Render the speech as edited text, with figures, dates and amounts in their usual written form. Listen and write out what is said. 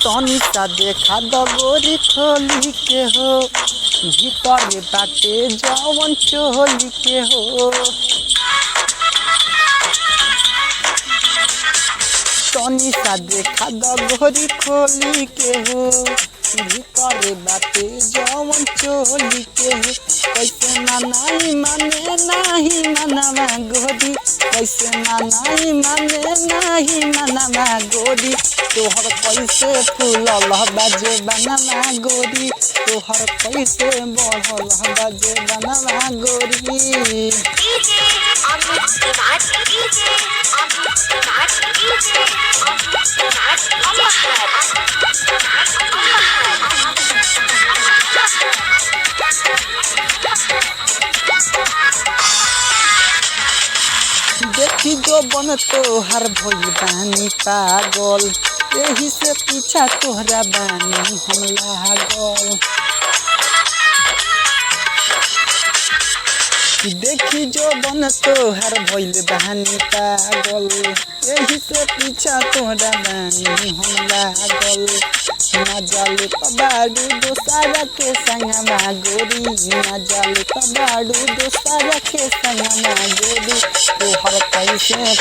तनी सा देखा द गोरी खोली के हो, भीतर बाटे जवन चोली के हो। तनी सा देखा द गोरी खोली के हो, भीतर बाटे जवन चोली के हो। कैसे मनाई माने नाही मनवा गोरी, कैसे मनाई माने नाही मनवा गोरी। तोहर कैसे फूलल बाजे बनवा गोरी, तोहर कैसे बढ़ल बाजे बनवा गोरी। देखी जो बन तोहर भइल बानी पागल, यही से पीछा तोहरा बानी हम लागल। देखी जो बन तोहर भइल बानी पागल, यही से पीछा तोहरा बानी हम लागल। ना जाले तबाड़ू दोसारा के संगमा गोरी, ना जाले तबाड़ू दोसारा के संगमा गोरी। तोहर कैसे